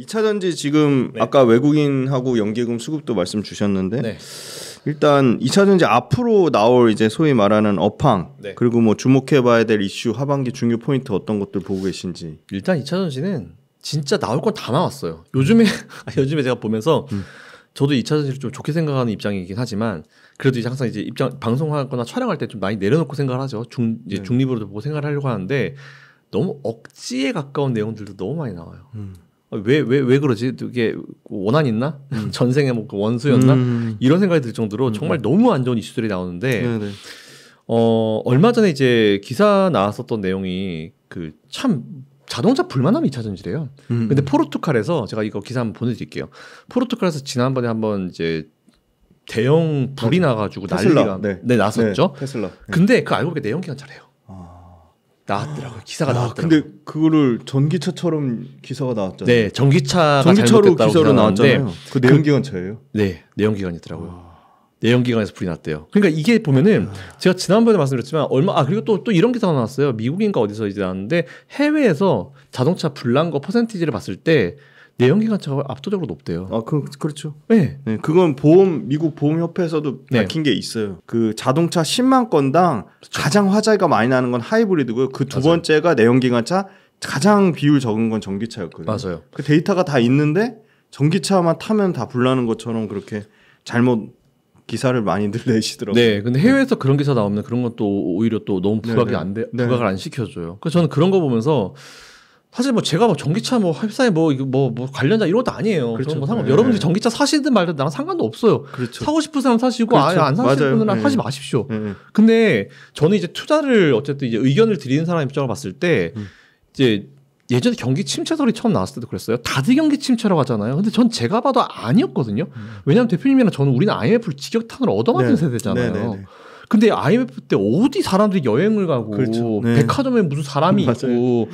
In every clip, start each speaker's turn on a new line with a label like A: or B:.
A: 2차전지 지금
B: 네.
A: 아까 외국인하고 연계금 수급도 말씀 주셨는데
B: 네.
A: 일단 2차전지 앞으로 나올 이제 소위 말하는 업황
B: 네.
A: 그리고 뭐 주목해봐야 될 이슈 하반기 중요 포인트 어떤 것들 보고 계신지.
B: 일단 2차전지는 진짜 나올 건 다 나왔어요. 요즘에 제가 보면서 저도 2차전지를 좀 좋게 생각하는 입장이긴 하지만 그래도 이제 항상 이제 방송하거나 촬영할 때 좀 많이 내려놓고 생각을 하죠. 이제 중립으로도 보고 생각을 하려고 하는데 너무 억지에 가까운 내용들도 너무 많이 나와요. 왜 그러지? 이게 원한 있나? 전생에 뭐 원수였나? 이런 생각이 들 정도로 정말 너무 안 좋은 이슈들이 나오는데
A: 네네.
B: 얼마 전에 이제 기사 나왔었던 내용이 그 참 자동차 불만함 2차전지래요. 근데 포르투갈에서 제가 이거 기사 한번 보내드릴게요. 포르투갈에서 지난번에 한번 이제 대형 불이 나가지고 난리가 났었죠.
A: 네, 테슬라.
B: 근데 그 알고 보니까 내연 기관차래요. 나왔더라고요. 기사가 나왔더라고요.
A: 근데 그거를 전기차처럼 기사가 나왔잖아요.
B: 네, 전기차로
A: 기사로 나왔잖아요. 그 내연기관차예요?
B: 네, 내연기관이더라고요. 내연기관에서 불이 났대요. 그러니까 이게 보면은 제가 지난번에 말씀드렸지만 그리고 또 이런 기사가 나왔어요. 미국인가 어디서 이제 나왔는데 해외에서 자동차 불난 거 퍼센티지를 봤을 때 내연기관차가 압도적으로 높대요.
A: 그렇죠.
B: 네.
A: 네, 그건 미국 보험협회에서도 밝힌 게 있어요. 그 자동차 10만 건당 가장 화재가 많이 나는 건 하이브리드고요. 그 두 번째가 내연기관차, 가장 비율 적은 건 전기차였거든요.
B: 맞아요.
A: 그 데이터가 다 있는데 전기차만 타면 다 불나는 것처럼 그렇게 잘못 기사를 많이들 내시더라고요.
B: 네, 근데 해외에서 그런 기사 나오면 그런 것도 오히려 또 너무 부각을 안 시켜줘요. 그래서 저는 그런 거 보면서 사실 뭐 제가 뭐 전기차 뭐 회사에 뭐 관련자 이런 것도 아니에요.
A: 그렇죠.
B: 뭐 여러분들이 전기차 사시든 말든 나랑 상관도 없어요.
A: 그렇죠.
B: 사고 싶은 사람 사시고
A: 그렇죠.
B: 안 사실 분은
A: 네.
B: 하지 마십시오.
A: 네.
B: 근데 저는 이제 투자를 어쨌든 이제 의견을 드리는 사람 입장으로 봤을 때 이제 예전에 경기 침체설이 처음 나왔을 때도 그랬어요. 다들 경기 침체라고 하잖아요. 근데 전 제가 봐도 아니었거든요. 왜냐하면 대표님이랑 저는 우리는 IMF를 직격탄으로 얻어맞은 세대잖아요.
A: 네네네.
B: 근데 IMF 때 어디 사람들이 여행을 가고
A: 그렇죠. 네.
B: 백화점에 무슨 사람이
A: 맞아요.
B: 있고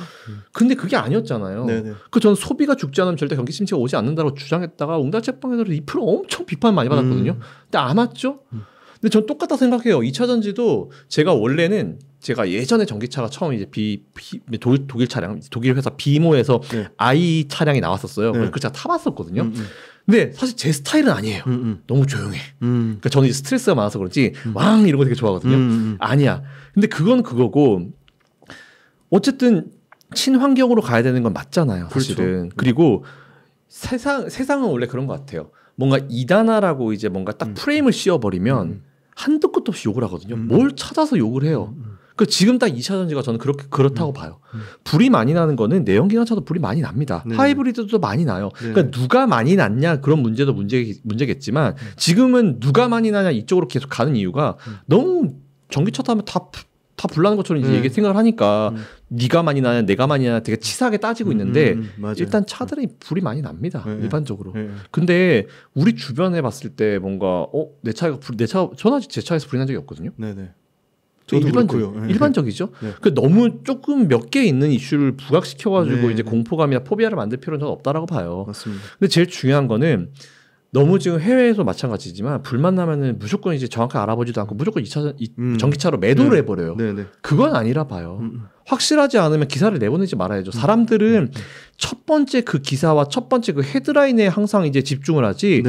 B: 근데 그게 아니었잖아요. 그 저는 소비가 죽지 않으면 절대 경기 침체가 오지 않는다고 주장했다가 웅달책방에서 2% 엄청 비판 많이 받았거든요. 근데 안 왔죠. 근데 전 똑같다 생각해요. 2차전지도 제가 예전에 전기차가 처음 이제 독일 차량, 독일 회사 비모에서 i 차량이 나왔었어요. 그래서 제가 타봤었거든요. 근데 사실 제 스타일은 아니에요. 너무 조용해. 그러니까 저는 이제 스트레스가 많아서 그런지 왕 이런 거 되게 좋아하거든요. 아니야. 근데 그건 그거고 어쨌든 친환경으로 가야 되는 건 맞잖아요. 사실은.
A: 그렇죠.
B: 그리고 세상은 원래 그런 것 같아요. 뭔가 이단화라고 이제 뭔가 딱 프레임을 씌워버리면 한도 끝도 없이 욕을 하거든요. 뭘 찾아서 욕을 해요. 그 지금 딱 2차전지가 저는 그렇다고 봐요. 불이 많이 나는 거는 내연기관차도 불이 많이 납니다.
A: 네.
B: 하이브리드도 많이 나요. 그러니까 누가 많이 났냐 그런 문제도 문제겠지만 지금은 누가 많이 나냐 이쪽으로 계속 가는 이유가 너무 전기차 타면 다 불나는 것처럼 이제 생각을 하니까 네가 많이 나냐 내가 많이 나냐 되게 치사하게 따지고 있는데 일단 차들이 불이 많이 납니다. 일반적으로. 근데 우리 주변에 봤을 때 뭔가 내 차가 저는 아직 제 차에서 불이 난 적이 없거든요.
A: 네네. 저도 그렇고요.
B: 일반적이죠. 그 너무 조금 몇 개 있는 이슈를 부각시켜가지고 이제 공포감이나 포비아를 만들 필요는 저는 없다라고 봐요.
A: 맞습니다.
B: 근데 제일 중요한 거는 너무 지금 해외에서 마찬가지지만 불만 나면은 무조건 이제 정확하게 알아보지도 않고 무조건 전기차로 매도를 해버려요. 그건 아니라 봐요. 확실하지 않으면 기사를 내보내지 말아야죠. 사람들은 첫 번째 그 기사와 첫 번째 그 헤드라인에 항상 이제 집중을 하지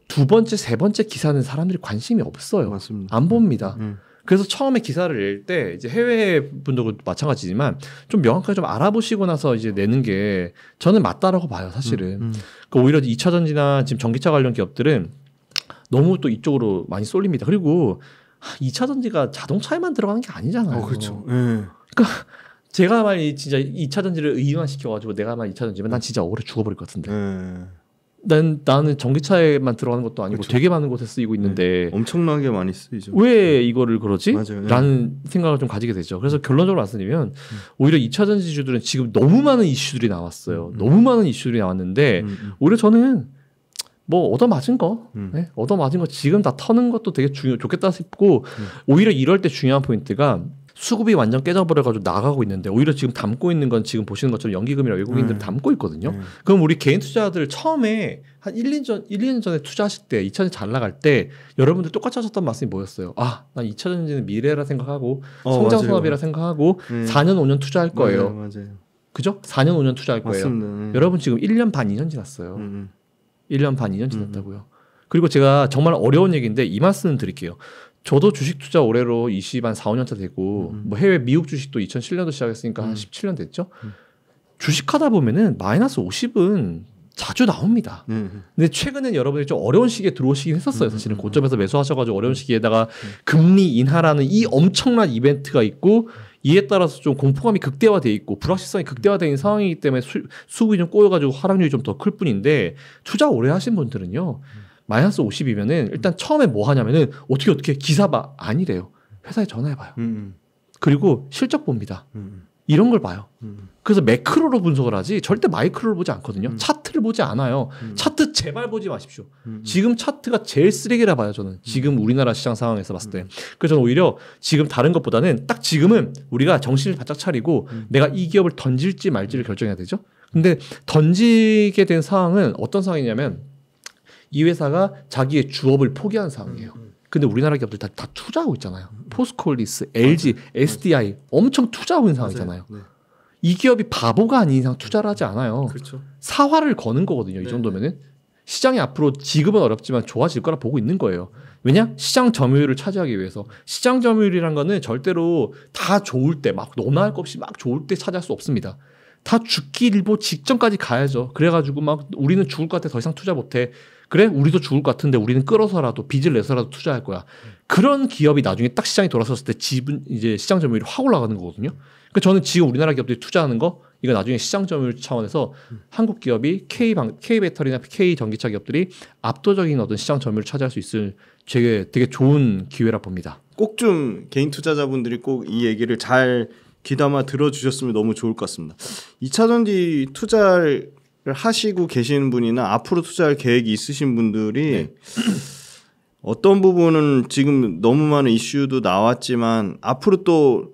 B: 두 번째, 세 번째 기사는 사람들이 관심이 없어요.
A: 맞습니다.
B: 안 봅니다. 그래서 처음에 기사를 낼 때 이제 해외 분들도 마찬가지지만 좀 명확하게 좀 알아보시고 나서 이제 내는 게 저는 맞다라고 봐요, 사실은. 그러니까 오히려 2차전지나 지금 전기차 관련 기업들은 너무 또 이쪽으로 많이 쏠립니다. 그리고 2차전지가 자동차에만 들어가는 게 아니잖아요.
A: 그렇죠.
B: 그러니까 제가 만약 진짜 2차전지를 의존시켜가지고 내가 만약 2차전지면 난 진짜 억울해 죽어버릴 것 같은데. 나는 전기차에만 들어가는 것도 아니고
A: 그렇죠.
B: 되게 많은 곳에 쓰이고 있는데
A: 엄청나게 많이 쓰이죠.
B: 왜 이거를 그러지?
A: 맞아요.
B: 라는 생각을 좀 가지게 되죠. 그래서 결론적으로 말씀드리면 오히려 2차전지주들은 지금 너무 많은 이슈들이 나왔어요. 너무 많은 이슈들이 나왔는데 오히려 저는 뭐 얻어맞은 거 지금 다 터는 것도 되게 좋겠다 싶고 오히려 이럴 때 중요한 포인트가 수급이 완전 깨져버려가지고 나가고 있는데 오히려 지금 담고 있는 건 지금 보시는 것처럼 연기금이나 외국인들이 담고 있거든요. 그럼 우리 개인 투자자들 처음에 한 1년 전에 투자하실 때 2차전지 잘 나갈 때 여러분들 똑같이 하셨던 말씀이 뭐였어요? 난 2차전지는 미래라 생각하고 성장 산업이라 생각하고 4년 5년 투자할 거예요.
A: 맞아요.
B: 그죠? 4년 5년 투자할 거예요.
A: 맞습니다.
B: 여러분 지금 1년 반 2년 지났어요. 1년 반 2년 지났다고요. 그리고 제가 정말 어려운 얘기인데 이 말씀 드릴게요. 저도 주식 투자 올해로 20한 4, 5년 차 되고 뭐 해외 미국 주식도 2007년도 시작했으니까 한 17년 됐죠. 주식하다 보면은 마이너스 50은 자주 나옵니다. 근데 최근엔 여러분이 좀 어려운 시기에 들어오시긴 했었어요. 사실은 고점에서 매수하셔가지고 어려운 시기에다가 금리 인하라는 이 엄청난 이벤트가 있고 이에 따라서 좀 공포감이 극대화돼 있고 불확실성이 극대화되어 있는 상황이기 때문에 수급이 좀 꼬여가지고 하락률이 좀 더 클 뿐인데 투자 오래 하신 분들은요. 마이너스 50이면은 일단 처음에 뭐 하냐면은 어떻게 기사 봐 아니래요. 회사에 전화해봐요. 그리고 실적 봅니다. 이런 걸 봐요. 그래서 매크로로 분석을 하지 절대 마이크로를 보지 않거든요. 차트를 보지 않아요. 차트 제발 보지 마십시오. 지금 차트가 제일 쓰레기라 봐요. 저는 지금 우리나라 시장 상황에서 봤을 때. 그래서 저는 오히려 지금 다른 것보다는 딱 지금은 우리가 정신을 바짝 차리고 내가 이 기업을 던질지 말지를 결정해야 되죠. 근데 던지게 된 상황은 어떤 상황이냐면 이 회사가 자기의 주업을 포기한 상황이에요. 근데 우리나라 기업들 다 투자하고 있잖아요. 포스코리스, LG, SDI 엄청 투자하고 있는 상황이잖아요. 네. 이 기업이 바보가 아닌 이상 투자를 하지 않아요.
A: 그렇죠.
B: 사활을 거는 거거든요. 이 정도면은. 시장이 앞으로 지금은 어렵지만 좋아질 거라 보고 있는 거예요. 왜냐? 시장 점유율을 차지하기 위해서. 시장 점유율이란 거는 절대로 다 좋을 때 막 너나 할 것 없이 막 좋을 때 차지할 수 없습니다. 다 죽기 일보 직전까지 가야죠. 그래가지고 막 우리는 죽을 것 같아 더 이상 투자 못해. 그래? 우리도 죽을 것 같은데 우리는 끌어서라도 빚을 내서라도 투자할 거야. 그런 기업이 나중에 딱 시장이 돌아섰을 때 이제 시장 점유율이 확 올라가는 거거든요. 그러니까 저는 지금 우리나라 기업들이 투자하는 거 이거 나중에 시장 점유율 차원에서 한국 기업이 K 배터리나 K 전기차 기업들이 압도적인 어떤 시장 점유율을 차지할 수 있을 되게 좋은 기회라 봅니다.
A: 꼭 좀 개인 투자자분들이 꼭 이 얘기를 잘 귀담아 들어주셨으면 너무 좋을 것 같습니다. 2차전지 투자를 하시고 계시는 분이나 앞으로 투자할 계획이 있으신 분들이 네. 어떤 부분은 지금 너무 많은 이슈도 나왔지만 앞으로 또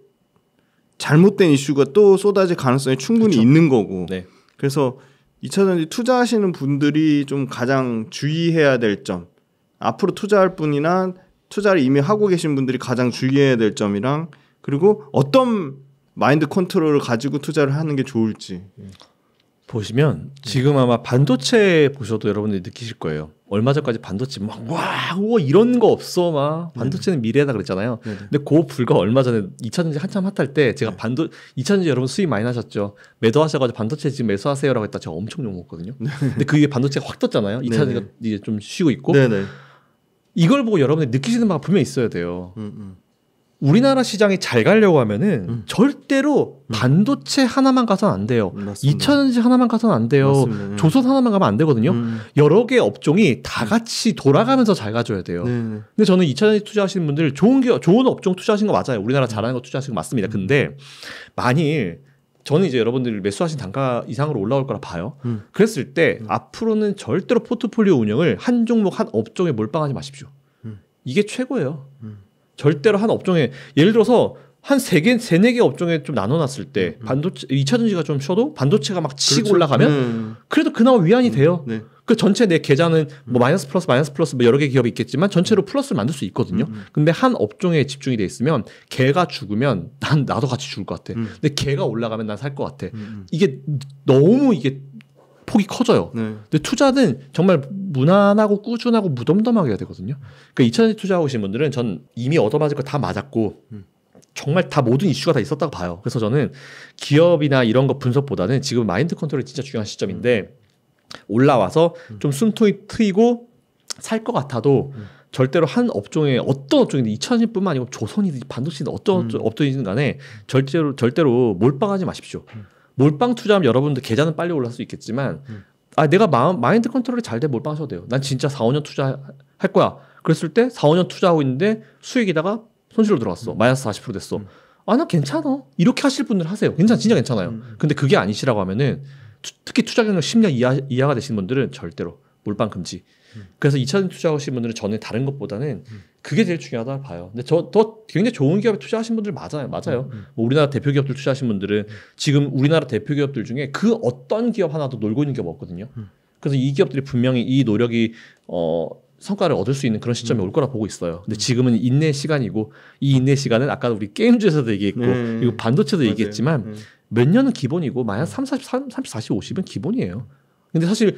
A: 잘못된 이슈가 또 쏟아질 가능성이 충분히 그렇죠. 있는 거고 네. 그래서 2차전지 투자하시는 분들이 좀 가장 주의해야 될 점 앞으로 투자할 분이나 투자를 이미 하고 계신 분들이 가장 주의해야 될 점이랑 그리고 어떤 마인드 컨트롤을 가지고 투자를 하는 게 좋을지
B: 보시면 지금 아마 반도체 보셔도 여러분들이 느끼실 거예요. 얼마 전까지 반도체 막 와 이런 거 없어 막 반도체는 미래다 그랬잖아요. 근데 그 불과 얼마 전에 2차전지 한참 핫할 때 제가 2차전지 여러분 수익 많이 나셨죠. 매도하셔가지고 반도체 지금 매수하세요라고 했다 제가 엄청 욕먹었거든요. 근데 그게 반도체가 확 떴잖아요. 2차전지가 이제 좀 쉬고 있고 이걸 보고 여러분들이 느끼시는 바가 분명히 있어야 돼요. 우리나라 시장이 잘 가려고 하면은 절대로 반도체 하나만 가서는 안 돼요. 2차전지 하나만 가서는 안 돼요. 맞습니다. 조선 하나만 가면 안 되거든요. 여러 개 업종이 다 같이 돌아가면서 잘 가줘야 돼요. 근데 저는 2차전지 투자하시는 분들 좋은 업종 투자하신 거 맞아요. 우리나라 잘하는 거 투자하신 거 맞습니다. 근데 만일 저는 이제 여러분들 매수하신 단가 이상으로 올라올 거라 봐요. 그랬을 때 앞으로는 절대로 포트폴리오 운영을 한 종목 한 업종에 몰빵하지 마십시오. 이게 최고예요. 절대로 한 업종에 예를 들어서 한 3개 업종에 좀 나눠놨을 때 반도체 2차전지가 좀 쉬어도 반도체가 막 치고 그렇죠. 올라가면 그래도 그나마 위안이 돼요. 그 전체 내 계좌는 뭐 마이너스 플러스 뭐 여러 개 기업이 있겠지만 전체로 플러스를 만들 수 있거든요. 근데 한 업종에 집중이 돼 있으면 걔가 죽으면 나도 같이 죽을 것 같아. 근데 걔가 올라가면 난 살 것 같아. 이게 너무 폭이 커져요. 근데 투자는 정말 무난하고 꾸준하고 무덤덤하게 해야 되거든요. 그러니까 2차전지 투자하시는 분들은 전 이미 얻어맞을 거 다 맞았고 정말 다 모든 이슈가 다 있었다고 봐요. 그래서 저는 기업이나 이런 거 분석보다는 지금 마인드 컨트롤이 진짜 중요한 시점인데 올라와서 좀 숨 트이고 살 것 같아도 절대로 한 업종에 어떤 업종인데 2차전지뿐만 아니고 조선이든 반도체든 어떤 업종이든 간에 절대로 몰빵하지 마십시오. 몰빵 투자하면 여러분들 계좌는 빨리 올라갈 수 있겠지만 내가 마인드 컨트롤이 잘 돼 몰빵하셔도 돼요. 난 진짜 4, 5년 투자할 거야. 그랬을 때 4, 5년 투자하고 있는데 수익이다가 손실로 들어갔어. 마이너스 40% 됐어. 나 괜찮아. 이렇게 하실 분들 하세요. 진짜 괜찮아요. 근데 그게 아니시라고 하면은 특히 투자 경력 10년 이하가 되시는 분들은 절대로 몰빵 금지. 그래서 2차전지 투자하시는 분들은 저는 다른 것보다는 그게 제일 중요하다 봐요. 근데 더 굉장히 좋은 기업에 투자하신 분들 맞아요. 뭐 우리나라 대표 기업들 투자하신 분들은 지금 우리나라 대표 기업들 중에 그 어떤 기업 하나도 놀고 있는 기업 없거든요. 그래서 이 기업들이 분명히 이 노력이 성과를 얻을 수 있는 그런 시점이 올 거라 보고 있어요. 근데 지금은 인내 시간이고 이 인내 시간은 아까 우리 게임주에서도 얘기했고 그리고 반도체도 얘기했지만 몇 년은 기본이고 마이너스 30, 40, 50은 기본이에요. 근데 사실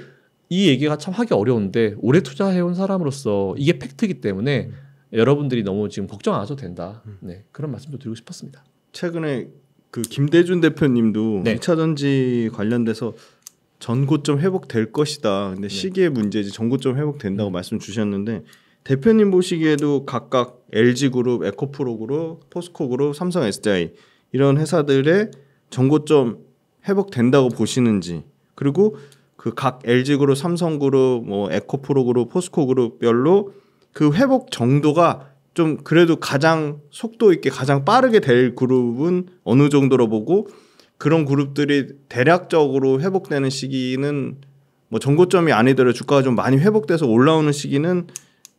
B: 이 얘기가 참 하기 어려운데 오래 투자해온 사람으로서 이게 팩트이기 때문에 여러분들이 너무 지금 걱정 안 하셔도 된다. 네, 그런 말씀도 드리고 싶었습니다.
A: 최근에 그 김대준 대표님도
B: 네.
A: 2차전지 관련돼서 전고점 회복될 것이다. 근데 시기의 문제지 전고점 회복된다고 말씀 주셨는데 대표님 보시기에도 각각 LG그룹, 에코프로그룹, 포스코그룹, 삼성 SDI 이런 회사들의 전고점 회복된다고 보시는지 그리고 그 각 LG그룹, 삼성그룹, 뭐 에코프로그룹, 포스코그룹별로 그 회복 정도가 좀 그래도 가장 속도 있게 가장 빠르게 될 그룹은 어느 정도로 보고 그런 그룹들이 대략적으로 회복되는 시기는 뭐 전고점이 아니더라도 주가가 좀 많이 회복돼서 올라오는 시기는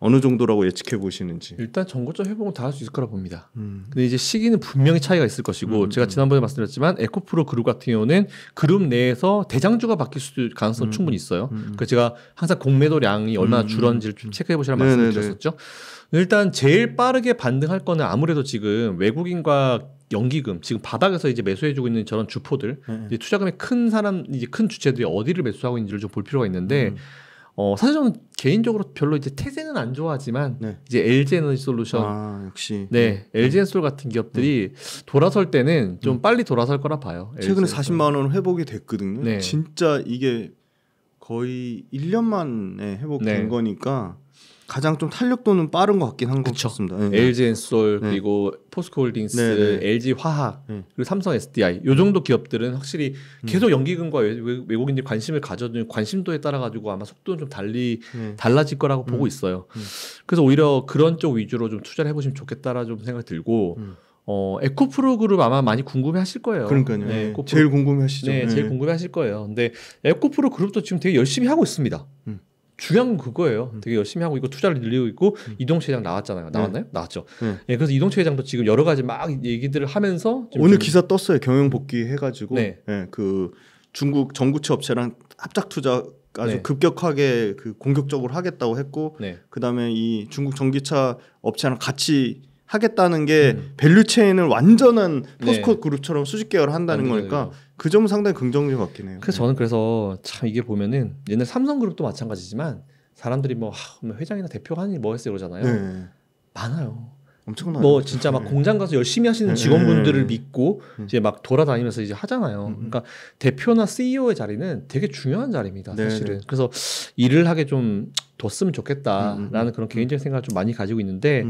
A: 어느 정도라고 예측해 보시는지.
B: 일단 전고점 회복은 다 할 수 있을 거라 봅니다. 근데 이제 시기는 분명히 차이가 있을 것이고 제가 지난번에 말씀드렸지만 에코프로 그룹 같은 경우는 그룹 내에서 대장주가 바뀔 수도 가능성 충분히 있어요. 그래서 제가 항상 공매도량이 얼마나 줄었는지를 좀 체크해 보시라는 말씀을 드렸었죠. 일단 제일 빠르게 반등할 거는 아무래도 지금 외국인과 연기금 지금 바닥에서 이제 매수해주고 있는 저런 주포들 이제 투자금이 큰 사람 이제 큰 주체들이 어디를 매수하고 있는지를 좀 볼 필요가 있는데 사실 저는 개인적으로 별로 이제 태세는 안 좋아하지만 이제 LG 에너지 솔루션
A: 역시
B: LG 엔솔 같은 기업들이 돌아설 때는 좀 빨리 돌아설 거라 봐요.
A: 최근에 40만 원 회복이 됐거든요. 진짜 이게 거의 1년 만에 회복된 거니까 가장 좀 탄력도는 빠른 것 같긴 한 것 같습니다.
B: LG 엔솔 그리고 포스코홀딩스, LG 화학 그리고 삼성 SDI 요 정도 기업들은 확실히 계속 연기금과 외국인들이 관심을 가져준 관심도에 따라 가지고 아마 속도는 좀 달라질 거라고 보고 있어요. 그래서 오히려 그런 쪽 위주로 좀 투자를 해보시면 좋겠다라 좀 생각이 들고 에코프로 그룹 아마 많이 궁금해하실 거예요.
A: 그러니까요. 제일 궁금해하시죠.
B: 제일 궁금해하실 거예요. 근데 에코프로 그룹도 지금 되게 열심히 하고 있습니다. 중요한 건 그거예요. 되게 열심히 하고 있고 투자를 늘리고 있고 이동채 회장 나왔잖아요. 나왔나요? 나왔죠. 그래서 이동채 회장도 지금 여러 가지 막 얘기들을 하면서
A: 오늘 기사 떴어요. 경영 복귀 해가지고 그 중국 전구체 업체랑 합작 투자 아주 급격하게 그 공격적으로 하겠다고 했고 그다음에 이 중국 전기차 업체랑 같이 하겠다는 게 밸류 체인을 완전한 포스코 그룹처럼 수직 계열을 한다는 거니까 그 점은 상당히 긍정적 같긴 해요.
B: 그래서 저는 그래서 참 이게 보면은 옛날 삼성그룹도 마찬가지지만 사람들이 뭐 회장이나 대표가 하니 뭐 했어요 그러잖아요. 많아요.
A: 엄청나요.
B: 뭐 진짜 막 공장 가서 열심히 하시는 직원분들을 믿고 이제 막 돌아다니면서 이제 하잖아요. 그러니까 대표나 CEO의 자리는 되게 중요한 자리입니다, 사실은. 그래서 일을 하게 좀 뒀으면 좋겠다라는 그런 개인적인 생각을 좀 많이 가지고 있는데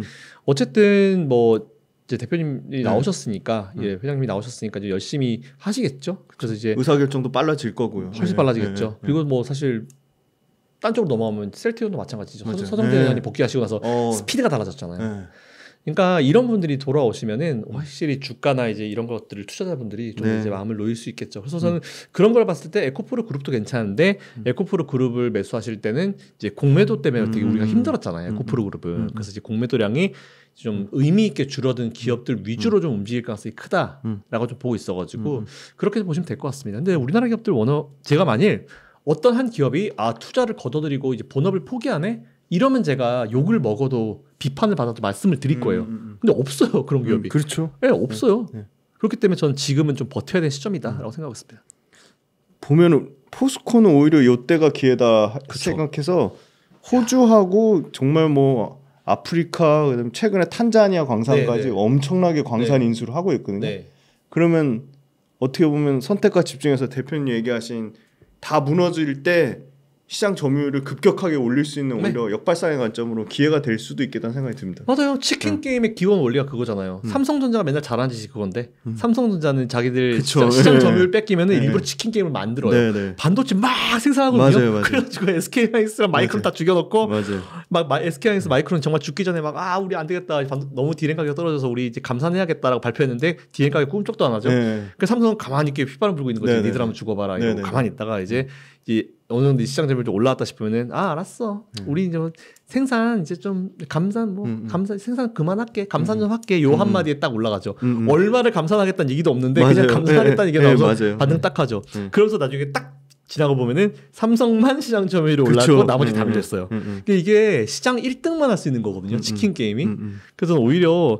B: 어쨌든 뭐 이제 대표님이 나오셨으니까 회장님이 나오셨으니까 이제 열심히 하시겠죠. 그래서 이제
A: 의사결정도 빨라질 거고요.
B: 훨씬 빨라지겠죠. 그리고 뭐 사실 딴 쪽으로 넘어가면 셀티온도 마찬가지죠. 서정대 회장이 복귀하시고 나서 스피드가 달라졌잖아요. 그러니까 이런 분들이 돌아오시면은 확실히 주가나 이제 이런 것들을 투자자분들이 좀 이제 마음을 놓일 수 있겠죠. 그래서 저는 그런 걸 봤을 때 에코프로 그룹도 괜찮은데 에코프로 그룹을 매수하실 때는 이제 공매도 때문에 되게 우리가 힘들었잖아요. 에코프로 그룹은. 그래서 이제 공매도량이 좀 의미 있게 줄어든 기업들 위주로 좀 움직일 가능성이 크다라고 좀 보고 있어가지고 그렇게 보시면 될 것 같습니다. 근데 우리나라 기업들 제가 만일 어떤 한 기업이 투자를 거둬들이고 이제 본업을 포기하네 이러면 제가 욕을 먹어도 비판을 받아도 말씀을 드릴 거예요. 근데 없어요 그런 기업이.
A: 그렇죠.
B: 없어요. 그렇기 때문에 저는 지금은 좀 버텨야 되는 시점이다라고 생각하고 있습니다.
A: 보면은 포스코는 오히려 이때가 기회다 생각해서 호주하고 정말 뭐 아프리카 그다음에 최근에 탄자니아 광산까지 엄청나게 광산 인수를 하고 있거든요. 그러면 어떻게 보면 선택과 집중해서 대표님 얘기하신 다 무너질 때 시장 점유율을 급격하게 올릴 수 있는 오히려 역발상의 관점으로 기회가 될 수도 있겠다는 생각이 듭니다.
B: 맞아요. 치킨 게임의 기본 원리가 그거잖아요. 삼성전자가 맨날 잘하는 짓이 그건데 삼성전자는 자기들 시장 점유율 뺏기면 일부러 치킨 게임을 만들어요. 반도체 막 생산하거든요. 맞아요. 그래가지고 SK하이닉스랑 마이크론 다 죽여놓고 막 SK하이닉스 마이크론 정말 죽기 전에 막 우리 안 되겠다. 너무 디램 가격 떨어져서 우리 이제 감산해야겠다라고 발표했는데 디램 가격 꿈쩍도 안 하죠. 그래서 삼성은 가만히 있게 휘바람 불고 있는 거지. 니들 한번 죽어봐라. 이러고 가만히 있다가 이제 어느 정도 시장 점유율 좀 올라왔다 싶으면은 알았어. 우리 이제 생산 이제 좀 감산 생산 그만할게. 감산 좀 할게. 요 한마디에 딱 올라가죠. 얼마를 감산하겠다는 얘기도 없는데 그냥 감산하겠다는 얘기가 나와서 반응 딱 하죠. 그러면서 나중에 딱 지나고 보면은 삼성만 시장 점유율이 올랐고 나머지 다 밀렸어요. 그러니까 이게 시장 1등만 할 수 있는 거거든요. 치킨 게임이. 그래서 오히려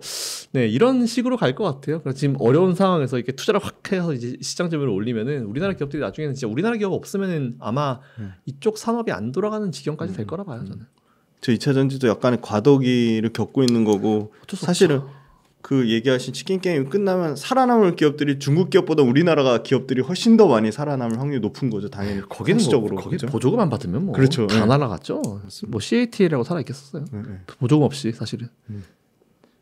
B: 네, 이런 식으로 갈 것 같아요. 그래서 지금 어려운 상황에서 이렇게 투자를 확 해서 이제 시장 점유율을 올리면은 우리나라 기업들이 나중에는 진짜 우리나라 기업 없으면은 아마 이쪽 산업이 안 돌아가는 지경까지 될 거라 봐요. 저는.
A: 저 2차 전지도 약간의 과도기를 겪고 있는 거고 사실은 그 얘기하신 치킨 게임 끝나면 살아남을 기업들이 중국 기업보다 우리나라가 기업들이 훨씬 더 많이 살아남을 확률이 높은 거죠. 당연히
B: 거기는 뭐, 거기 그렇죠? 보조금 안 받으면 뭐
A: 그렇죠.
B: 다 날아갔죠. 뭐 CATL이라고 살아 있겠었어요. 보조금 없이 사실은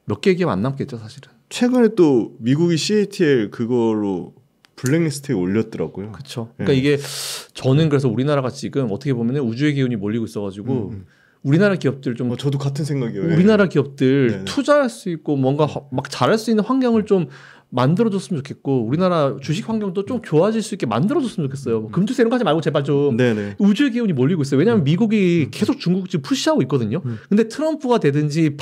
B: 몇 개 기업 안 남겠죠, 사실은.
A: 최근에 또 미국이 CATL 그걸로 블랙리스트에 올렸더라고요.
B: 그렇죠. 그러니까 이게 저는 그래서 우리나라가 지금 어떻게 보면 우주의 기운이 몰리고 있어가지고. 우리나라 기업들 좀
A: 저도 같은 생각이에요.
B: 우리나라 기업들 투자할 수 있고 뭔가 막 잘할 수 있는 환경을 좀 만들어줬으면 좋겠고 우리나라 주식 환경도 좀 좋아질 수 있게 만들어줬으면 좋겠어요. 금투세 이런 거 하지 말고 제발 좀 우주의 기운이 몰리고 있어요. 왜냐하면 미국이 계속 중국 지금 푸시하고 있거든요. 근데 트럼프가 되든지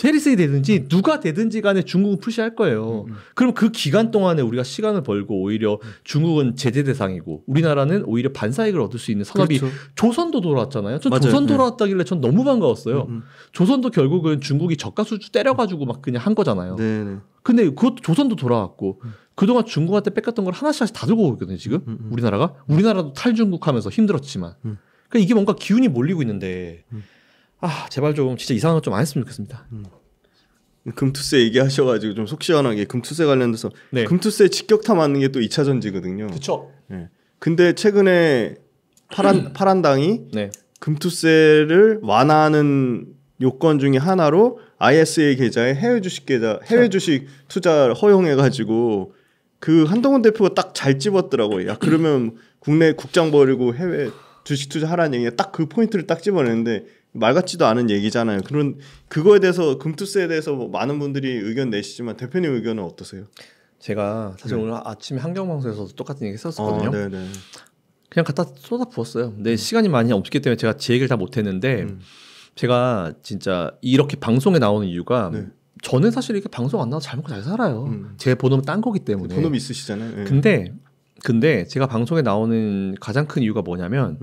B: 해리슨이 되든지 누가 되든지 간에 중국은 푸시할 거예요. 그럼 그 기간 동안에 우리가 시간을 벌고 오히려 중국은 제재 대상이고 우리나라는 오히려 반사이익을 얻을 수 있는 산업이 그렇죠. 조선도 돌아왔잖아요. 전 조선 돌아왔다길래 전 너무 반가웠어요. 조선도 결국은 중국이 저가 수주 때려가지고 막 그냥 한 거잖아요. 근데 그것도 조선도 돌아왔고 그동안 중국한테 뺏겼던 걸 하나씩 다 들고 오고 있거든요. 지금 우리나라가 우리나라도 탈중국하면서 힘들었지만 그러니까 이게 뭔가 기운이 몰리고 있는데 아 제발 좀 진짜 이상한 거 좀 안 했으면 좋겠습니다.
A: 금투세 얘기하셔가지고 좀 속 시원하게 금투세 관련돼서 금투세 직격타 맞는 게 또 2차 전지거든요.
B: 그렇죠.
A: 근데 최근에 파란당이 금투세를 완화하는 요건 중에 하나로 ISA 계좌에 해외 주식 투자 허용해가지고 그 한동훈 대표가 딱 잘 집었더라고요. 야 그러면 국내 국장 버리고 해외 주식 투자하라는 얘기가 딱 그 포인트를 딱 집어내는데 말 같지도 않은 얘기잖아요. 그런 그거에 대해서 금투세에 대해서 뭐 많은 분들이 의견 내시지만 대표님 의견은 어떠세요?
B: 제가 사실 오늘 아침에 환경방송에서도 똑같은 얘기 했었거든요. 그냥 갖다 쏟아 부었어요. 근데 시간이 많이 없기 때문에 제가 제 얘기를 다 못했는데 제가 진짜 이렇게 방송에 나오는 이유가 저는 사실 이렇게 방송 안 나와도 잘 먹고 잘 살아요. 제 본업은 딴 거기 때문에.
A: 본업이 있으시잖아요.
B: 근데 제가 방송에 나오는 가장 큰 이유가 뭐냐면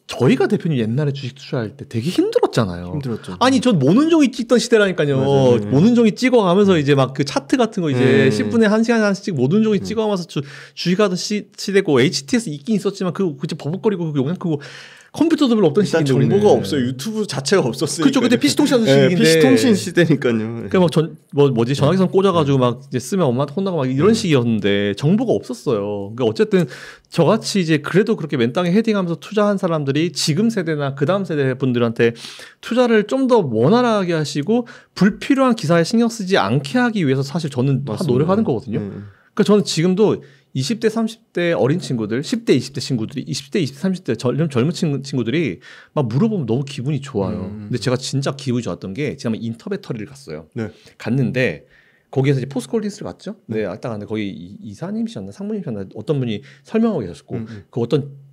B: 저희가 대표님 옛날에 주식 투자할 때 되게 힘들었잖아요.
A: 힘들었죠.
B: 아니 전 모눈종이 찍던 시대라니까요. 모눈종이 찍어가면서 이제 막 그 차트 같은 거 이제 10분에 1시간에 한씩 모눈종이 찍어가면서 주식하던 시대고 HTS 있긴 있었지만 그거 이제 버벅거리고 용량 크고 컴퓨터도 별로 없던 시기인데
A: 정보가 없어요. 유튜브 자체가 없었어요.
B: 그렇죠. 그때 PC통신 하던 시기인데.
A: PC통신 시대니까요.
B: 그러니까 뭐지 전화기선 꽂아가지고 막 이제 쓰면 엄마한테 혼나고 막 이런 시기였는데 정보가 없었어요. 그러니까 어쨌든 저같이 이제 그래도 그렇게 맨땅에 헤딩하면서 투자한 사람들이 지금 세대나 그 다음 세대 분들한테 투자를 좀 더 원활하게 하시고 불필요한 기사에 신경 쓰지 않게 하기 위해서 사실 저는 노력하는 거거든요. 그러니까 저는 지금도 20대, 30대 어린 친구들, 10대, 20대 친구들이, 20대, 20대, 30대 젊은 친구들이 막 물어보면 너무 기분이 좋아요. 근데 제가 진짜 기분이 좋았던 게 제가 인터배터리를 갔어요. 갔는데 거기에서 이제 포스콜린스를 갔죠. 딱 갔는데 거기 이사님이셨나 상무님이셨나 어떤 분이 설명하고 계셨고 그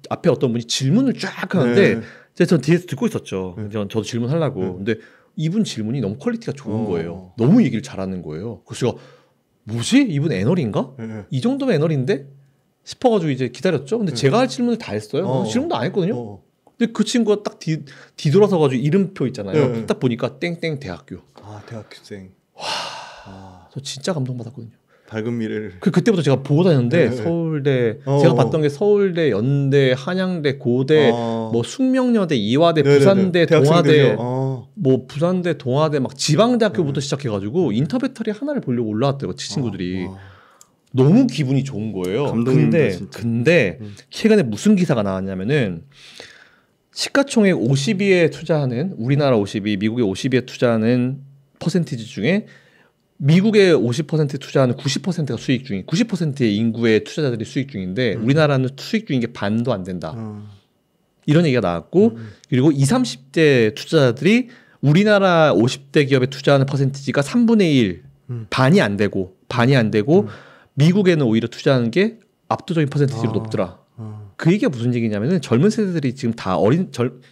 B: 앞에 어떤 분이 질문을 쫙 하는데 제가 뒤에서 듣고 있었죠. 저도 질문하려고. 근데 이분 질문이 너무 퀄리티가 좋은 거예요. 너무 얘기를 잘하는 거예요. 그래서 제가 뭐지? 이분 애널인가? 이 정도면 애널인데? 싶어가지고 이제 기다렸죠. 근데 제가 할 질문을 다 했어요. 질문도 안 했거든요. 근데 그 친구가 딱 뒤돌아서가지고 이름표 있잖아요. 딱 보니까 땡땡 대학교.
A: 아 대학교생.
B: 저 진짜 감동받았거든요.
A: 밝은 미래를.
B: 그때부터 제가 보고 다녔는데 서울대 제가 봤던 게 서울대, 연대, 한양대, 고대, 뭐 숙명여대, 이화대, 부산대, 동아대, 뭐 부산대, 동아대 막 지방대학교부터 시작해가지고 인터배터리 하나를 보려고 올라왔대요. 친구들이. 너무 기분이 좋은 거예요. 근데 최근에 무슨 기사가 나왔냐면은 시가총액 50위에 투자하는 우리나라 50위, 미국의 50위에 투자하는 퍼센티지 중에 미국의 50% 투자하는 90%가 수익 중인 90%의 인구의 투자자들이 수익 중인데 우리나라는 수익 중인 게 반도 안 된다. 이런 얘기가 나왔고 그리고 20, 30대 투자자들이 우리나라 50대 기업에 투자하는 퍼센티지가 3분의 1 반이 안 되고 미국에는 오히려 투자하는 게 압도적인 퍼센티지로 높더라. 그 얘기가 무슨 얘기냐면은 젊은 세대들이 지금 다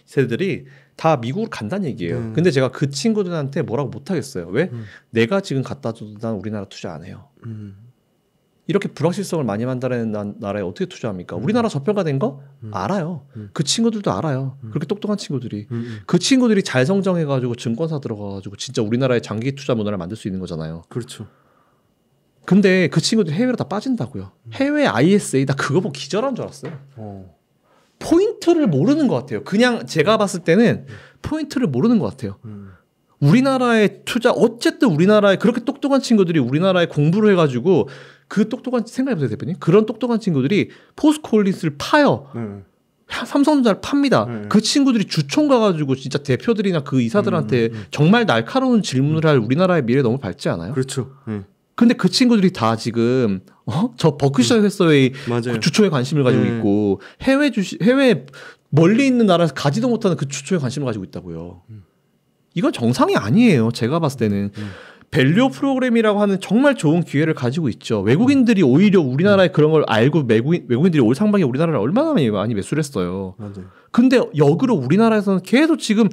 B: 세대들이 다 미국으로 간다는 얘기예요. 근데 제가 그 친구들한테 뭐라고 못 하겠어요. 왜? 내가 지금 갖다 줘도 난 우리나라 투자 안 해요. 이렇게 불확실성을 많이 만들어내는 나라에 어떻게 투자합니까? 우리나라 저평가된 거 알아요. 그 친구들도 알아요. 그렇게 똑똑한 친구들이. 그 친구들이 잘 성장해가지고 증권사 들어가가지고 진짜 우리나라의 장기 투자 문화를 만들 수 있는 거잖아요.
A: 그렇죠.
B: 근데 그 친구들이 해외로 다 빠진다고요. 해외 ISA 나 그거 보고 기절한 줄 알았어요. 포인트를 모르는 것 같아요. 그냥 제가 봤을 때는 포인트를 모르는 것 같아요. 우리나라의 투자 어쨌든 우리나라에 그렇게 똑똑한 친구들이 우리나라에 공부를 해가지고 그 똑똑한 생각해보세요 대표님. 그런 똑똑한 친구들이 포스코홀딩스를 파요. 삼성전자를 팝니다. 그 친구들이 주총 가가지고 진짜 대표들이나 그 이사들한테 정말 날카로운 질문을 할 우리나라의 미래 너무 밝지 않아요?
A: 그렇죠.
B: 근데 그 친구들이 다 지금 저 버크셔 해서웨이 주총에 관심을 가지고 있고 해외 멀리 있는 나라에서 가지도 못하는 그 주총에 관심을 가지고 있다고요. 이건 정상이 아니에요. 제가 봤을 때는. 밸류 프로그램이라고 하는 정말 좋은 기회를 가지고 있죠. 외국인들이 오히려 우리나라의 그런 걸 알고 외국인들이 올 상반기에 우리나라를 얼마나 많이 매수를 했어요.
A: 맞아요.
B: 근데 역으로 우리나라에서는 계속 지금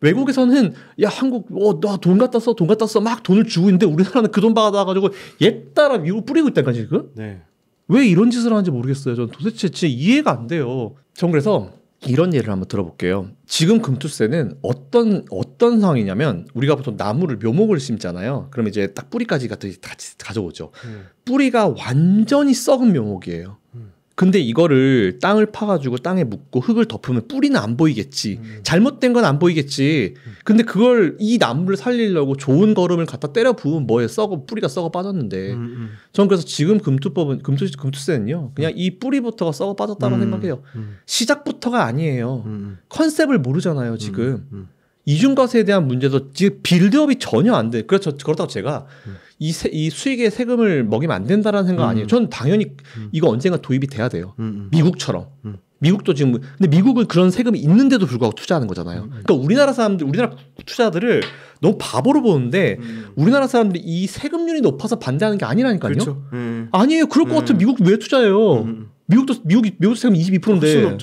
B: 외국에서는 야 한국 나 돈 갖다 써 막 돈을 주고 있는데 우리나라는 그 돈 받아가지고 얘 따라 미국 뿌리고 있다니까 지금. 네. 왜 이런 짓을 하는지 모르겠어요. 전 도대체 진짜 이해가 안 돼요. 전 그래서 이런 예를 한번 들어볼게요. 지금 금투세는 어떤 상황이냐면 우리가 보통 나무를 묘목을 심잖아요. 그럼 이제 딱 뿌리까지 같이 가져오죠. 뿌리가 완전히 썩은 묘목이에요. 근데 이거를 땅을 파가지고 땅에 묻고 흙을 덮으면 뿌리는 안 보이겠지. 잘못된 건 안 보이겠지. 근데 그걸 이 나무를 살리려고 좋은 거름을 갖다 때려 부으면 뭐에 뿌리가 썩어 빠졌는데. 전 그래서 지금 금투세는요. 그냥 이 뿌리부터가 썩어 빠졌다고 생각해요. 시작부터가 아니에요. 컨셉을 모르잖아요, 지금. 이중과세에 대한 문제도 지금 빌드업이 전혀 안 돼. 그렇다고 제가 이 수익에 세금을 먹이면 안 된다라는 생각 아니에요. 저는 당연히 이거 언젠가 도입이 돼야 돼요. 미국처럼. 미국도 지금 근데 미국은 그런 세금이 있는데도 불구하고 투자하는 거잖아요. 그러니까 우리나라 투자자들을 너무 바보로 보는데 우리나라 사람들이 이 세금률이 높아서 반대하는 게 아니라니까요. 그렇죠. 아니에요. 그럴 것 같으면 미국 왜 투자해요? 미국 세금 22%인데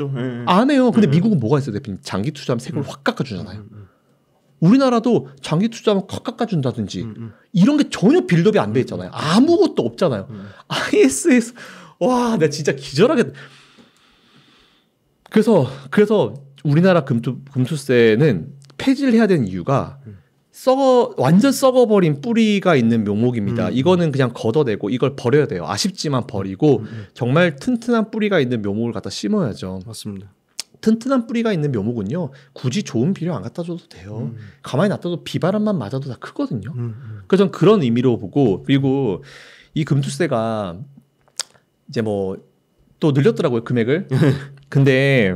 B: 안 해요. 근데 미국은 뭐가 있어요, 대표님? 장기 투자하면 세금을 확 깎아주잖아요. 우리나라도 장기 투자하면 확 깎아준다든지 이런 게 전혀 빌드업이 안 돼 있잖아요. 아무것도 없잖아요. IS에서 와, 내가 진짜 기절하겠다. 그래서 우리나라 금투세는 폐지를 해야 되는 이유가 완전 썩어버린 뿌리가 있는 묘목입니다. 이거는 그냥 걷어내고 이걸 버려야 돼요. 아쉽지만 버리고 정말 튼튼한 뿌리가 있는 묘목을 갖다 심어야죠.
A: 맞습니다.
B: 튼튼한 뿌리가 있는 묘목은요. 굳이 좋은 비료 안 갖다 줘도 돼요. 가만히 놔둬도 비바람만 맞아도 다 크거든요. 그래서 전 그런 의미로 보고 그리고 이 금투세가 이제 뭐 또 늘렸더라고요. 금액을. 근데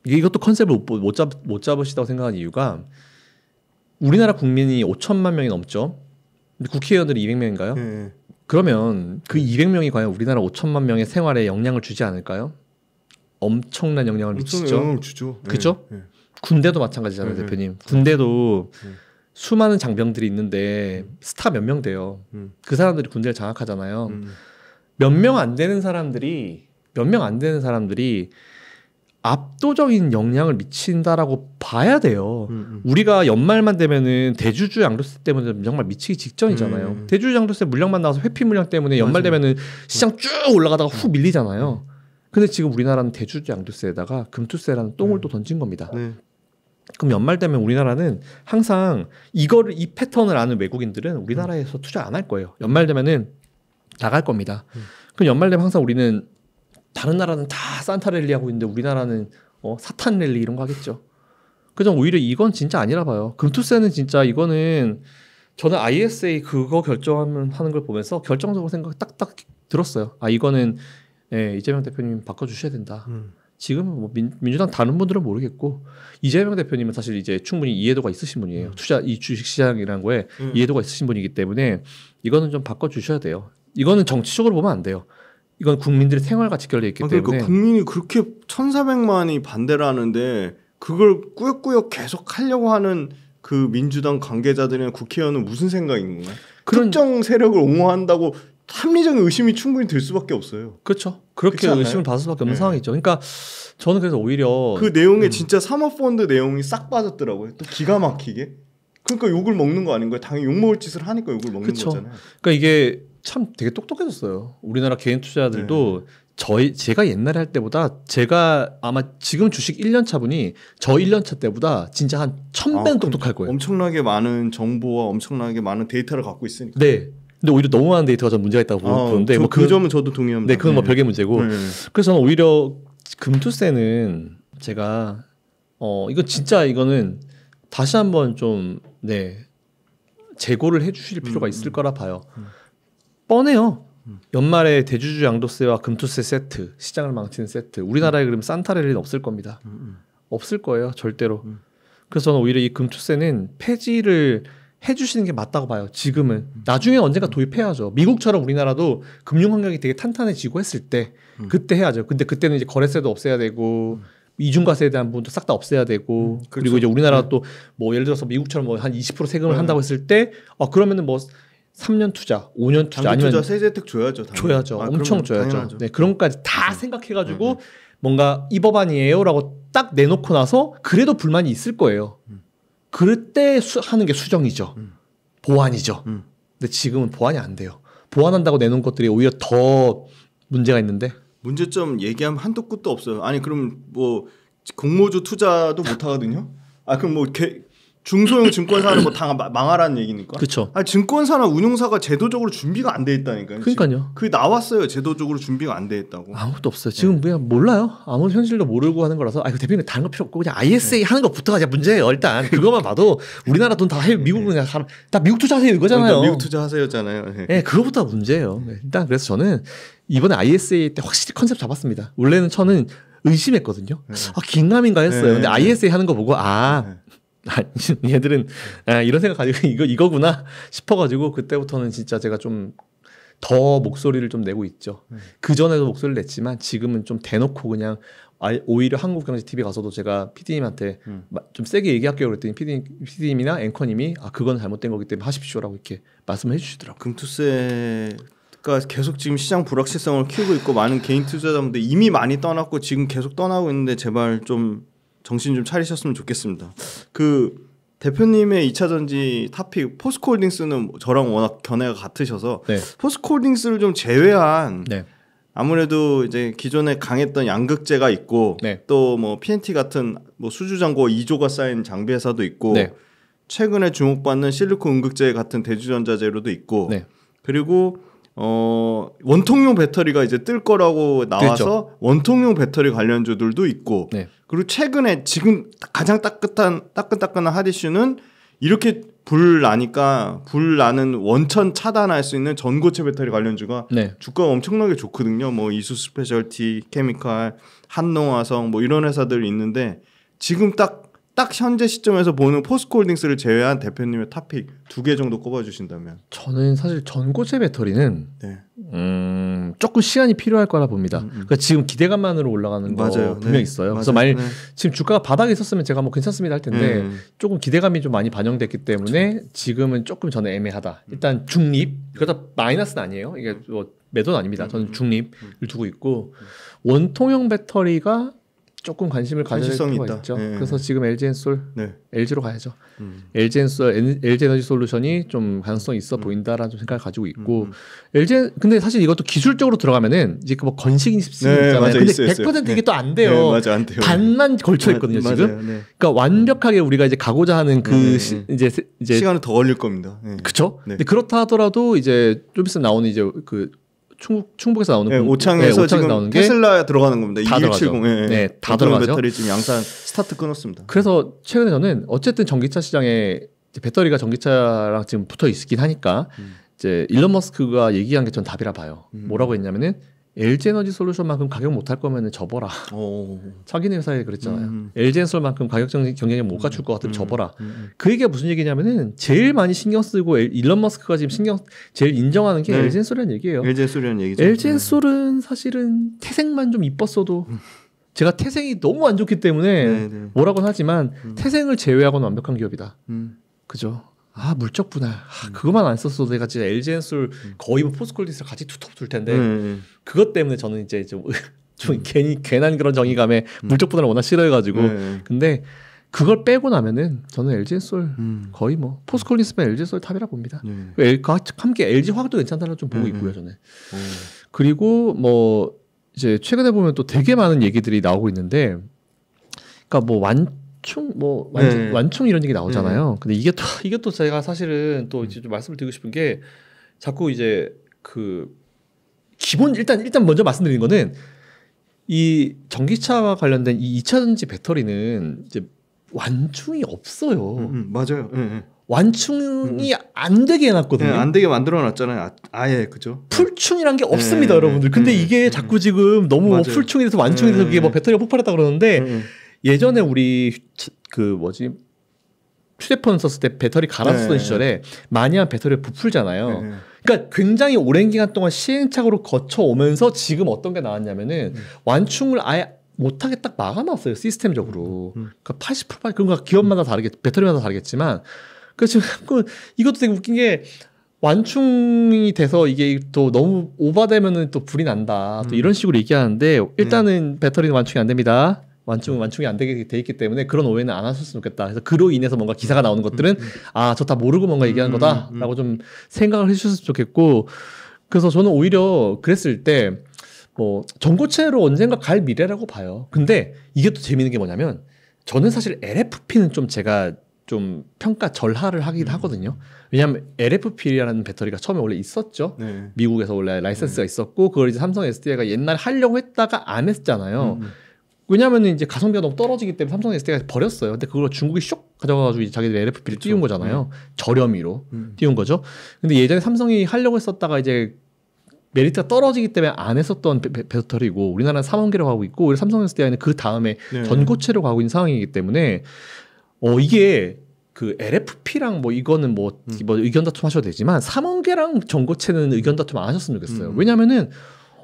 B: 이것도 컨셉을 못 잡으시다고 생각하는 이유가 우리나라 국민이 5천만 명이 넘죠. 근데 국회의원들이 200명인가요? 그러면 그 200명이 과연 우리나라 5천만 명의 생활에 영향을 주지 않을까요? 엄청난 영향을 미치죠.
A: 영향을 주죠.
B: 그렇죠? 군대도 마찬가지잖아요, 대표님. 군대도 수많은 장병들이 있는데 스타 몇 명 돼요. 그 사람들이 군대를 장악하잖아요. 몇 명 안 되는 사람들이 압도적인 영향을 미친다라고 봐야 돼요. 우리가 연말만 되면은 대주주 양도세 때문에 정말 미치기 직전이잖아요. 대주주 양도세 물량만 나와서 회피 물량 때문에 연말 되면은 시장 쭉 올라가다가 훅 밀리잖아요. 근데 지금 우리나라는 대주주 양도세에다가 금투세라는 똥을 또 던진 겁니다. 그럼 연말 되면 우리나라는 항상 이 패턴을 아는 외국인들은 우리나라에서 투자 안 할 거예요. 연말 되면은 나갈 겁니다. 그럼 연말 되면 항상 우리는 다른 나라는 다 산타 랠리 하고 있는데 우리나라는 사탄 랠리 이런 거 하겠죠. 그래서 오히려 이건 진짜 아니라 봐요. 금투세는 진짜 이거는 저는 ISA 그거 결정하는 걸 보면서 결정적으로 생각 딱딱 들었어요. 아 이거는 이재명 대표님 바꿔주셔야 된다. 지금은 뭐 민주당 다른 분들은 모르겠고 이재명 대표님은 사실 이제 충분히 이해도가 있으신 분이에요. 이 주식시장이라는 거에 이해도가 있으신 분이기 때문에 이거는 좀 바꿔주셔야 돼요. 이거는 정치적으로 보면 안 돼요. 이건 국민들의 생활과 직결되어 있기 때문에.
A: 그러니까 국민이 그렇게 1,400만이 반대를 하는데 그걸 꾸역꾸역 계속 하려고 하는 그 민주당 관계자들이나 국회의원은 무슨 생각인 건가요? 특정 세력을 옹호한다고 합리적인 의심이 충분히 들 수밖에 없어요.
B: 그렇죠. 그렇게 의심을 받을 수밖에 없는 상황이죠. 그러니까 저는 그래서 오히려
A: 그 내용에 진짜 사모펀드 내용이 싹 빠졌더라고요. 또 기가 막히게. 그러니까 욕을 먹는 거 아닌 거예요. 당연히 욕 먹을 짓을 하니까 욕을 먹는 거잖아요.
B: 그러니까 이게 참 되게 똑똑해졌어요. 우리나라 개인 투자자들도 제가 옛날에 할 때보다 제가 아마 지금 주식 1년차 분이 저 1년차 때보다 진짜 한 1000배는 똑똑할 거예요.
A: 엄청나게 많은 정보와 엄청나게 많은 데이터를 갖고 있으니까.
B: 네. 근데 오히려 너무 많은 데이터가 좀 문제가 있다고 보는데 뭐
A: 그 점은 저도 동의합니다.
B: 네, 그건 뭐 별개 문제고. 그래서 저는 오히려 금투세는 제가 이거 진짜 이거는 다시 한번 좀 재고를 해주실 필요가 있을 거라 봐요. 뻔해요. 연말에 대주주 양도세와 금투세 세트, 시장을 망치는 세트. 우리나라에 그러면 산타렐리는 없을 겁니다. 없을 거예요, 절대로. 그래서 저는 오히려 이 금투세는 폐지를 해주시는 게 맞다고 봐요. 지금은. 나중에 언젠가 도입해야죠. 미국처럼 우리나라도 금융 환경이 되게 탄탄해지고 했을 때 그때 해야죠. 근데 그때는 이제 거래세도 없애야 되고 이중과세에 대한 부분도 싹 다 없애야 되고
A: 그렇죠.
B: 그리고 이제 우리나라 또 뭐 예를 들어서 미국처럼 뭐 한 20% 세금을 한다고 했을 때 그러면은 뭐 3년 투자, 5년 투자 아니면
A: 투자 세제 혜택 줘야죠. 당연히.
B: 줘야죠. 엄청 줘야죠.
A: 당연하죠.
B: 네, 그런 것까지 다 생각해가지고 뭔가 이 법안이에요라고 딱 내놓고 나서 그래도 불만이 있을 거예요. 그럴 때 하는 게 수정이죠. 보완이죠. 근데 지금은 보완이 안 돼요. 보완한다고 내놓은 것들이 오히려 더 문제가 있는데.
A: 문제점 얘기하면 한도 끝도 없어요. 아니 그럼 뭐 공모주 투자도 못 하거든요. 그럼 뭐 중소형 증권사는 뭐 다 망하라는 얘기니까.
B: 그렇죠.
A: 증권사나 운용사가 제도적으로 준비가 안 돼 있다니까요.
B: 그러니까요.
A: 그게 나왔어요. 제도적으로 준비가 안 돼 있다고.
B: 아무것도 없어요. 지금 그냥 몰라요. 아무 현실도 모르고 하는 거라서. 이거 대표님 다른 거 필요 없고 그냥 ISA 하는 것부터가 이제 문제예요. 일단 그것만 봐도 우리나라 돈 다 미국으로 그냥 다 미국 투자하세요 이거잖아요.
A: 미국 투자하세요잖아요.
B: 네, 그거부터 문제예요. 일단 그래서 저는 이번에 ISA 때 확실히 컨셉 잡았습니다. 원래는 저는 의심했거든요. 긴가민가 했어요. 근데 ISA 하는 거 보고 얘들은 이런 생각 가지고 이거구나 싶어가지고 그때부터는 진짜 제가 좀 더 목소리를 좀 내고 있죠. 그 전에도 목소리를 냈지만 지금은 좀 대놓고 그냥 오히려 한국경제TV 가서도 제가 PD님한테 좀 세게 얘기할게요 그랬더니 PD님이나 앵커님이 그건 잘못된 거기 때문에 하십시오라고 이렇게 말씀을 해주시더라고요.
A: 금투세가 계속 지금 시장 불확실성을 키우고 있고 많은 개인 투자자분들 이미 많이 떠났고 지금 계속 떠나고 있는데 제발 좀 정신 좀 차리셨으면 좋겠습니다. 대표님의 2차전지 탑픽 포스코홀딩스는 저랑 워낙 견해가 같으셔서 포스코홀딩스를 좀 제외한 아무래도 이제 기존에 강했던 양극재가 있고 또 뭐 PNT 같은 뭐 수주잔고 2조가 쌓인 장비 회사도 있고 최근에 주목받는 실리콘 음극재 같은 대주전자재료도 있고 그리고 원통용 배터리가 이제 뜰 거라고 나와서 원통용 배터리 관련주들도 있고 그리고 최근에 지금 가장 따끈따끈한 핫이슈는 이렇게 불 나는 원천 차단할 수 있는 전고체 배터리 관련주가 주가가 엄청나게 좋거든요. 뭐 이수 스페셜티, 케미칼, 한농화성 뭐 이런 회사들이 있는데 지금 딱 현재 시점에서 보는 포스코홀딩스를 제외한 대표님의 탑픽 2개 정도 꼽아주신다면.
B: 저는 사실 전고체 배터리는 조금 시간이 필요할 거라 봅니다. 그러니까 지금 기대감만으로 올라가는 거 분명히 있어요. 그래서 지금 주가가 바닥에 있었으면 제가 뭐 괜찮습니다 할 텐데 조금 기대감이 좀 많이 반영됐기 때문에 지금은 조금 저는 애매하다. 일단 중립, 그러다 마이너스는 아니에요. 이게 뭐 매도는 아닙니다. 저는 중립을 두고 있고 원통형 배터리가 조금 관심을 가질 필요가 있죠. 그래서 지금 LG엔솔, LG로 가야죠. LG엔솔, LG에너지솔루션이 좀 가능성이 있어 보인다라는 생각을 가지고 있고 근데 사실 이것도 기술적으로 들어가면은 이제 뭐 건식 인식이 있잖아요. 근데 100% 이게 또 안 돼요.
A: 안 돼요.
B: 반만 걸쳐 있거든요 지금. 그러니까 완벽하게 우리가 이제 가고자 하는 이제
A: 시간은 더 걸릴 겁니다.
B: 그렇죠. 근데 그렇다 하더라도 이제 좀 있으면 나오는 이제 그 충북에서 나오는
A: 오창에서 지금 나오는 게 테슬라에 들어가는 겁니다.
B: 다 2170. 다 들어가죠.
A: 배터리 지금 양산 스타트 끊었습니다.
B: 그래서 최근에 저는 어쨌든 전기차 시장에 배터리가 전기차랑 지금 붙어 있긴 하니까 이제 일론 머스크가 얘기한 게 전 답이라 봐요. 뭐라고 했냐면은 LG에너지솔루션만큼 가격 못할 거면은 접어라. 자기네 회사에 그랬잖아요. LG엔솔만큼 가격 경쟁력 못 갖출 것 같으면 접어라. 그 얘기가 무슨 얘기냐면은 제일 많이 신경 쓰고 일론 머스크가 지금 제일 인정하는 게 LG엔솔이라는 얘기예요.
A: LG엔솔이라는 얘기죠.
B: LG엔솔은 사실은 태생만 좀 이뻤어도 제가 태생이 너무 안 좋기 때문에 뭐라고는 하지만 태생을 제외하고는 완벽한 기업이다. 그죠? 물적 분할. 그것만 안 썼어도 내가 진짜 LG엔솔 거의 뭐 포스코홀딩스랑 같이 투톱 둘 텐데 그것 때문에 저는 이제 좀 괜한 그런 정의감에 물적 분할을 워낙 싫어해가지고 근데 그걸 빼고 나면은 저는 LG엔솔 거의 뭐 포스콜린스면 LG엔솔 탑이라 봅니다. 함께 LG 화학도 괜찮다는 좀 보고 있고요, 저는. 그리고 뭐 이제 최근에 보면 또 되게 많은 얘기들이 나오고 있는데, 그러니까 뭐 완충 이런 얘기 나오잖아요. 근데 이게 또 제가 사실은 또 이제 좀 말씀을 드리고 싶은 게, 자꾸 이제 그 기본 일단 먼저 말씀드리는 거는, 이 전기차와 관련된 이 2차전지 배터리는 이제 완충이 없어요.
A: 맞아요.
B: 완충이 안 되게 해놨거든요.
A: 안 되게 만들어놨잖아요. 아예 그죠.
B: 풀충이란 게 없습니다, 여러분들. 근데 이게 자꾸 지금 너무 뭐 풀충이 돼서 완충이 돼서 그게 뭐 배터리가 폭발했다 그러는데, 예전에 우리 휴대폰 썼을 때 배터리 갈아 쓰던 시절에 많이 한 배터리가 부풀잖아요. 그러니까 굉장히 오랜 기간 동안 시행착오로 거쳐오면서 지금 어떤 게 나왔냐면은 완충을 아예 못하게 딱 막아놨어요, 시스템적으로. 그러니까 80%까지 그런 거 기업마다 배터리마다 다르겠지만, 그래서 지금 이것도 되게 웃긴 게, 완충이 돼서 이게 또 너무 오버되면은 또 불이 난다, 또 이런 식으로 얘기하는데, 일단은 배터리는 완충이 안 됩니다. 완충이 안 되게 돼 있기 때문에 그런 오해는 안 하셨으면 좋겠다. 그래서 그로 인해서 뭔가 기사가 나오는 것들은 저 다 모르고 뭔가 얘기하는 거다라고 좀 생각을 해주셨으면 좋겠고, 그래서 저는 오히려 그랬을 때 뭐 전고체로 언젠가 갈 미래라고 봐요. 근데 이게 또 재밌는 게 뭐냐면, 저는 사실 LFP는 좀 제가 좀 평가 절하를 하긴 하거든요. 왜냐하면 LFP라는 배터리가 처음에 원래 있었죠. 미국에서 원래 라이센스가 있었고, 그걸 이제 삼성 SDI가 옛날에 하려고 했다가 안 했잖아요. 왜냐하면 이제 가성비가 너무 떨어지기 때문에 삼성 SDI가 버렸어요. 근데 그걸 중국이 쇽 가져가가지고 자기들 LFP를 띄운 거잖아요. 저렴이로 띄운 거죠. 근데 예전에 삼성이 하려고 했었다가 이제 메리트가 떨어지기 때문에 안 했었던 배터리고, 우리나라는 3원계로 가고 있고, 우리 삼성 SDI는 그 다음에 전고체로 가고 있는 상황이기 때문에 이게 그 LFP랑 뭐 이거는 뭐 의견 다툼 하셔도 되지만, 3원계랑 전고체는 의견 다툼 안 하셨으면 좋겠어요. 왜냐면은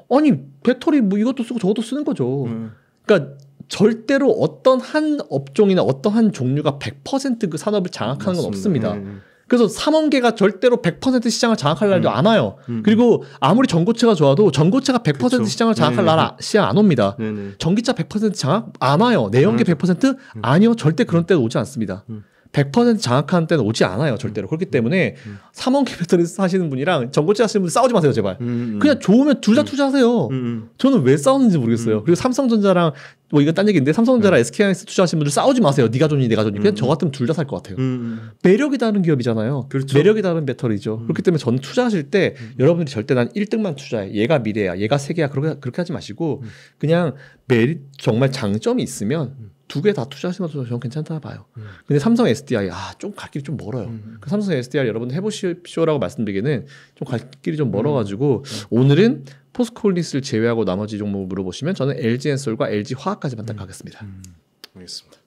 B: 아니 배터리 뭐 이것도 쓰고 저것도 쓰는 거죠. 그러니까 절대로 어떤 한 업종이나 어떤 한 종류가 100% 그 산업을 장악하는 건 없습니다. 그래서 3원계가 절대로 100% 시장을 장악할 날도 안 와요. 그리고 아무리 전고체가 좋아도 전고체가 100% 그쵸. 시장을 장악할 날 시장 안 옵니다. 전기차 100% 장악 안 와요. 내연계 100% 아니요. 절대 그런 때는 오지 않습니다. 100% 장악하는 때는 오지 않아요, 절대로. 그렇기 때문에 3원계 배터리 사시는 분이랑 전고체 사시는 분 싸우지 마세요, 제발. 그냥 좋으면 둘 다 투자하세요. 저는 왜 싸우는지 모르겠어요. 그리고 삼성전자랑 뭐 이건 딴 얘기인데, 삼성전자랑 SK하이닉스 투자하시는 분들 싸우지 마세요. 네가 좋니 내가 좋니. 그냥 저 같으면 둘 다 살 것 같아요. 매력이 다른 기업이잖아요. 그렇죠. 매력이 다른 배터리죠. 그렇기 때문에 저는 투자하실 때 여러분들이 절대 난 1등만 투자해, 얘가 미래야, 얘가 세계야, 그렇게 하지 마시고, 그냥 정말 장점이 있으면 두 개 다 투자하시는 것도 저는 괜찮다 봐요. 근데 삼성 SDI 좀 갈 길이 좀 멀어요. 그 삼성 SDI 여러분 해보십시오라고 말씀드리기에는 좀 갈 길이 좀 멀어가지고, 오늘은 포스콜린스를 제외하고 나머지 종목을 물어보시면 저는 LG엔솔과 LG 화학까지만 딱 가겠습니다.
A: 알겠습니다.